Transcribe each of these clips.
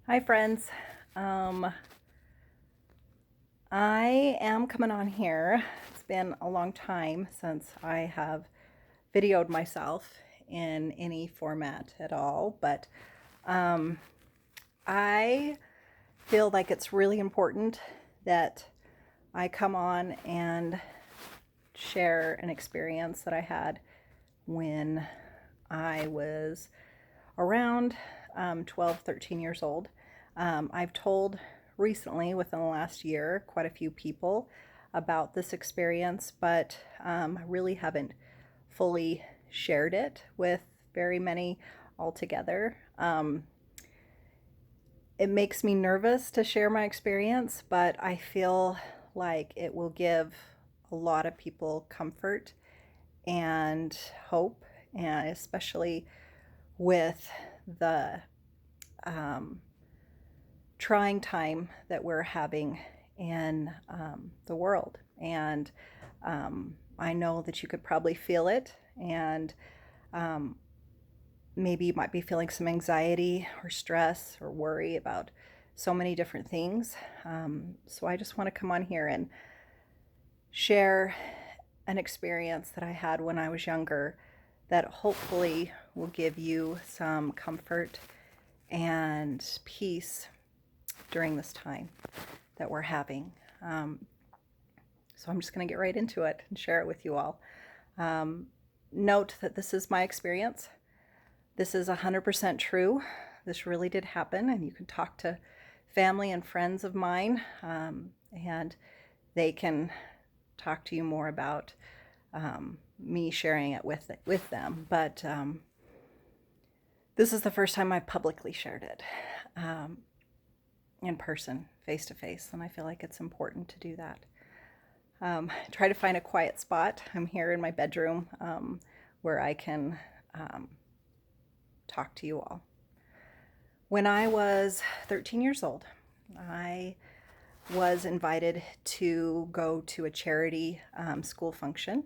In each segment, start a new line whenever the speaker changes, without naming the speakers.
Hi friends. Um, I am coming on here. It's been a long time since I have videoed myself in any format at all, but um, I feel like it's really important that I come on and share an experience that I had when I was around 12, 13 years old. I've told recently, within the last year, quite a few people about this experience, but I really haven't fully shared it with very many altogether. It makes me nervous to share my experience, but I feel like it will give a lot of people comfort and hope, and especially with the um, trying time that we're having in the world. And I know that you could probably feel it, and um, maybe you might be feeling some anxiety or stress or worry about so many different things. So I just want to come on here and share an experience that I had when I was younger that hopefully will give you some comfort and peace during this time that we're having. Um, so I'm just going to get right into it and share it with you all. Um, Note that this is my experience. This is 100% true. This really did happen, and you can talk to family and friends of mine, and they can talk to you more about me sharing it with them. But this is the first time I've publicly shared it. In person, face to face, and I feel like it's important to do that. Try to find a quiet spot. I'm here in my bedroom where I can talk to you all. When I was 13 years old, I was invited to go to a charity school function,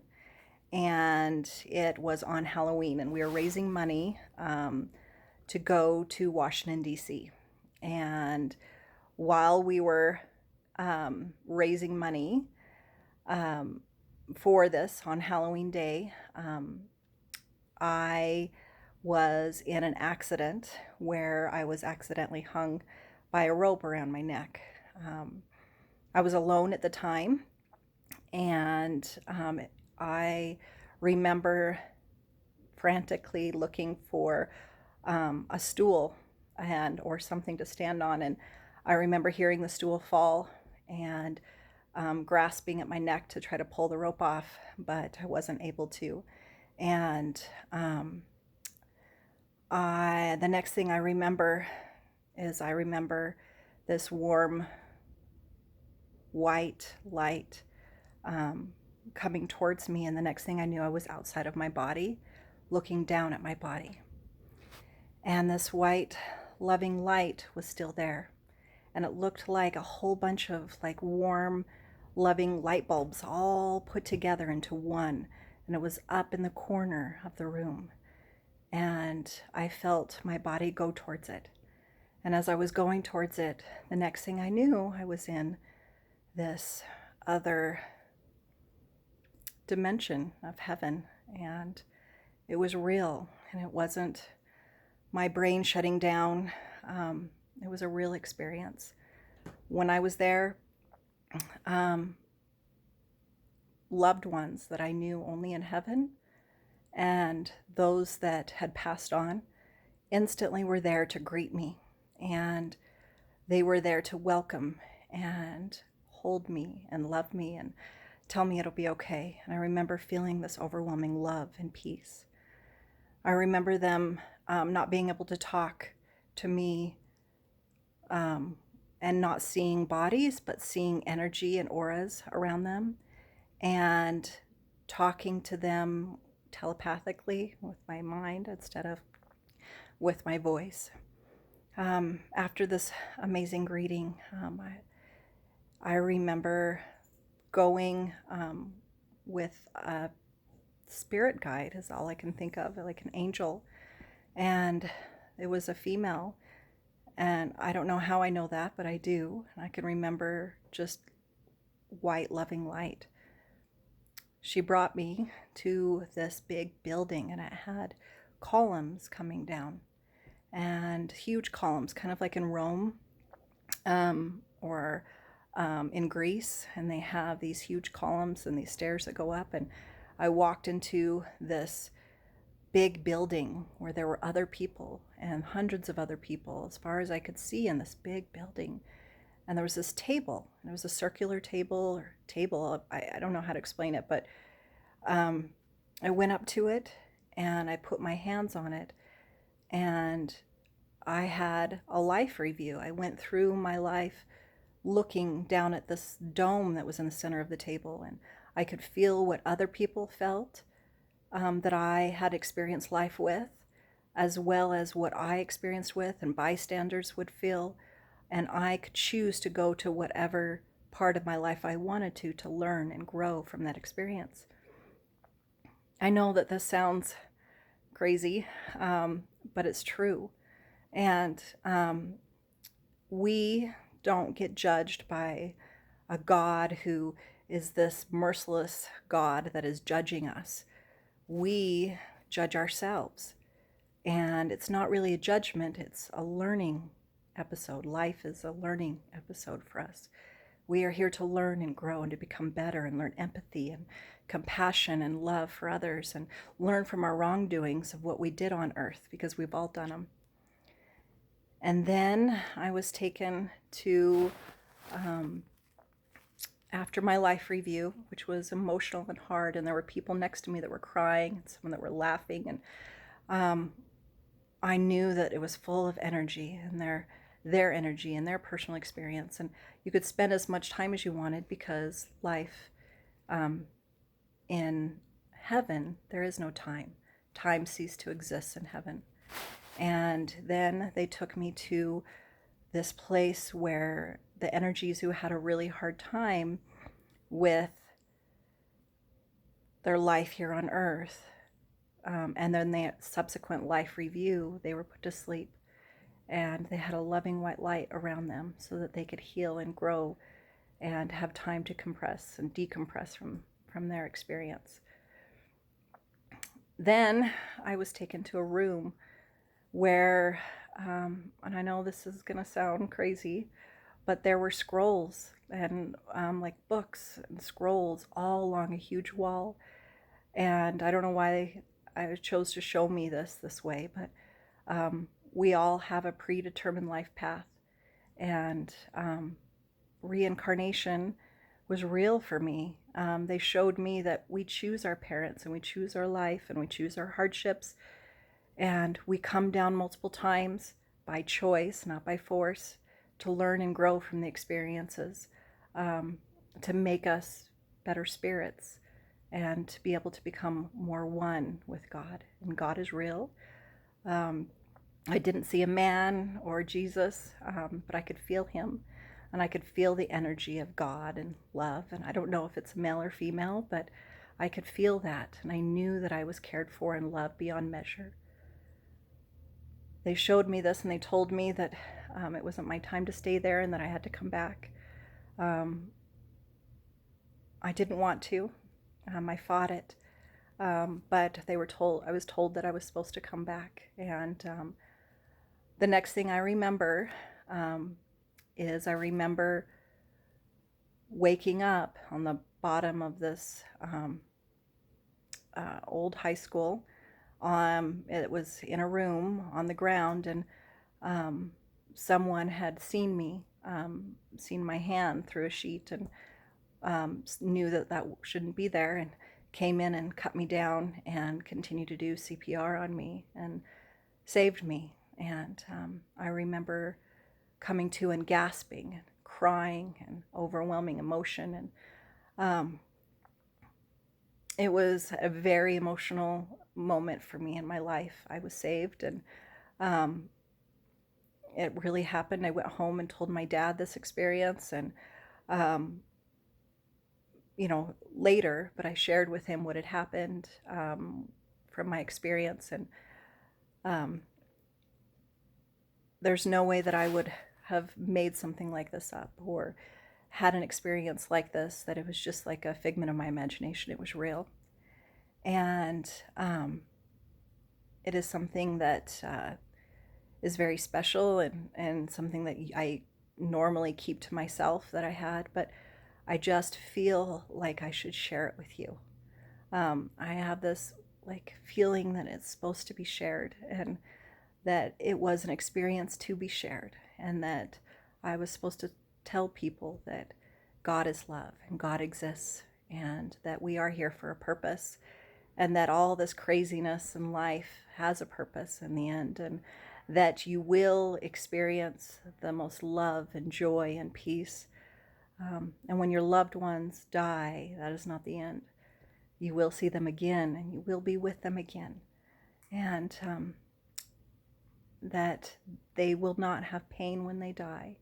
and it was on Halloween, and we were raising money to go to Washington, D.C. And while we were raising money for this on Halloween Day, I was in an accident where I was accidentally hung by a rope around my neck. I was alone at the time, and I remember frantically looking for a stool and or something to stand on, and I remember hearing the stool fall and grasping at my neck to try to pull the rope off, but I wasn't able to. And the next thing I remember is I remember this warm white light coming towards me, and the next thing I knew, I was outside of my body, looking down at my body. And this white, loving light was still there. And it looked like a whole bunch of like warm, loving light bulbs all put together into one. And it was up in the corner of the room. And I felt my body go towards it. And as I was going towards it, the next thing I knew, I was in this other dimension of heaven. And it was real, and it wasn't my brain shutting down. It was a real experience. When I was there, loved ones that I knew only in heaven and those that had passed on instantly were there to greet me, and they were there to welcome and hold me and love me and tell me it'll be okay. And I remember feeling this overwhelming love and peace. I remember them not being able to talk to me and not seeing bodies, but seeing energy and auras around them, and talking to them telepathically with my mind instead of with my voice. After this amazing greeting, I remember going with a spirit guide, is all I can think of, like an angel. And it was a female, And I don't know how I know that, but I do. And I can remember just white, loving light. She brought me to this big building, and it had columns coming down, and huge columns, kind of like in Rome, or in Greece. And they have these huge columns and these stairs that go up. And I walked into this big building where there were other people and hundreds of other people as far as I could see in this big building. And there was this table, and it was a circular table or table. I don't know how to explain it, but I went up to it and I put my hands on it, and I had a life review. I went through my life looking down at this dome that was in the center of the table, and I could feel what other people felt, that I had experienced life with, as well as what I experienced with and bystanders would feel. And I could choose to go to whatever part of my life I wanted to learn and grow from that experience. I know that this sounds crazy, but it's true. And we don't get judged by a God who is this merciless God that is judging us. We judge ourselves. And it's not really a judgment, it's a learning episode. Life is a learning episode for us. We are here to learn and grow and to become better and learn empathy and compassion and love for others, and learn from our wrongdoings of what we did on earth, because we've all done them. And then I was taken to, after my life review, which was emotional and hard, and there were people next to me that were crying and some that were laughing, and I knew that it was full of energy, and their energy and their personal experience. And you could spend as much time as you wanted, because life, in heaven, there is no time. Time ceased to exist in heaven. And then they took me to this place where the energies who had a really hard time with their life here on earth, and then the subsequent life review, they were put to sleep, and they had a loving white light around them so that they could heal and grow and have time to compress and decompress from their experience. Then I was taken to a room where, and I know this is going to sound crazy, but there were scrolls and like books and scrolls all along a huge wall. And I don't know why I chose to show me this way, but we all have a predetermined life path, and reincarnation was real for me. They showed me that we choose our parents, and we choose our life, and we choose our hardships, and we come down multiple times by choice, not by force, to learn and grow from the experiences, to make us better spirits, and to be able to become more one with God. And God is real. I didn't see a man or Jesus, but I could feel him, and I could feel the energy of God and love. And I don't know if it's male or female, but I could feel that, and I knew that I was cared for and loved beyond measure. They showed me this, and they told me that it wasn't my time to stay there, and that I had to come back. I didn't want to. I fought it, but I was told that I was supposed to come back. And the next thing I remember is I remember waking up on the bottom of this old high school. It was in a room on the ground, and someone had seen me, seen my hand through a sheet, and knew that shouldn't be there, and came in and cut me down and continued to do CPR on me and saved me. And I remember coming to and gasping and crying and overwhelming emotion. And it was a very emotional moment for me in my life. I was saved, and it really happened. I went home and told my dad this experience, and later, but I shared with him what had happened from my experience. And there's no way that I would have made something like this up or had an experience like this, that it was just like a figment of my imagination. It was real. And it is something that is very special, and something that I normally keep to myself that I had, but I just feel like I should share it with you. I have this like feeling that it's supposed to be shared, and that it was an experience to be shared, and that I was supposed to tell people that God is love and God exists, and that we are here for a purpose, and that all this craziness in life has a purpose in the end, and that you will experience the most love and joy and peace. And when your loved ones die, that is not the end. You will see them again, and you will be with them again. And that they will not have pain when they die,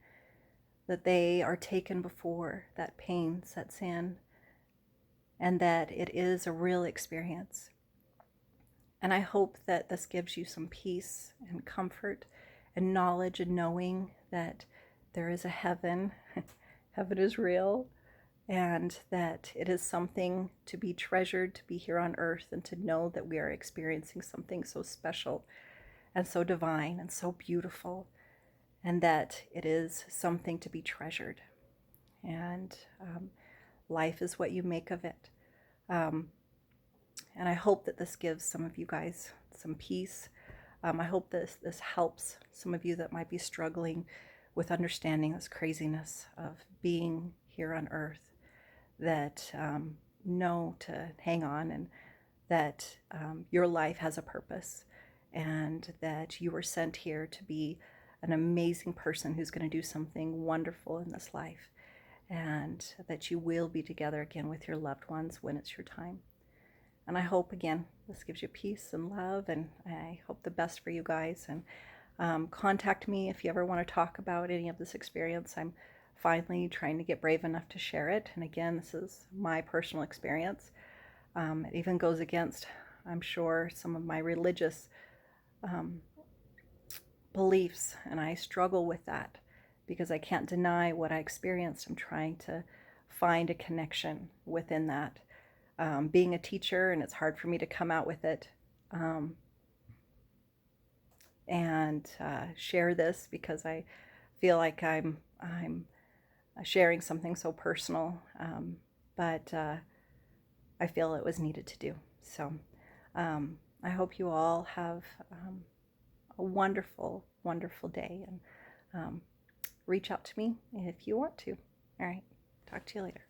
that they are taken before that pain sets in, and that it is a real experience. And I hope that this gives you some peace and comfort and knowledge, and knowing that there is a heaven. Heaven is real, and that it is something to be treasured, to be here on earth, and to know that we are experiencing something so special and so divine and so beautiful, and that it is something to be treasured. And life is what you make of it. And I hope that this gives some of you guys some peace. I hope this helps some of you that might be struggling with understanding this craziness of being here on earth, that know to hang on, and that your life has a purpose, and that you were sent here to be an amazing person who's going to do something wonderful in this life, and that you will be together again with your loved ones when it's your time. And I hope, again, this gives you peace and love, and I hope the best for you guys. And contact me if you ever want to talk about any of this experience. I'm finally trying to get brave enough to share it. And again, this is my personal experience. It even goes against, I'm sure, some of my religious beliefs, and I struggle with that because I can't deny what I experienced. I'm trying to find a connection within that. Being a teacher, and it's hard for me to come out with it and share this, because I feel like I'm sharing something so personal, but I feel it was needed to do. So I hope you all have a wonderful, wonderful day, and reach out to me if you want to. All right, talk to you later.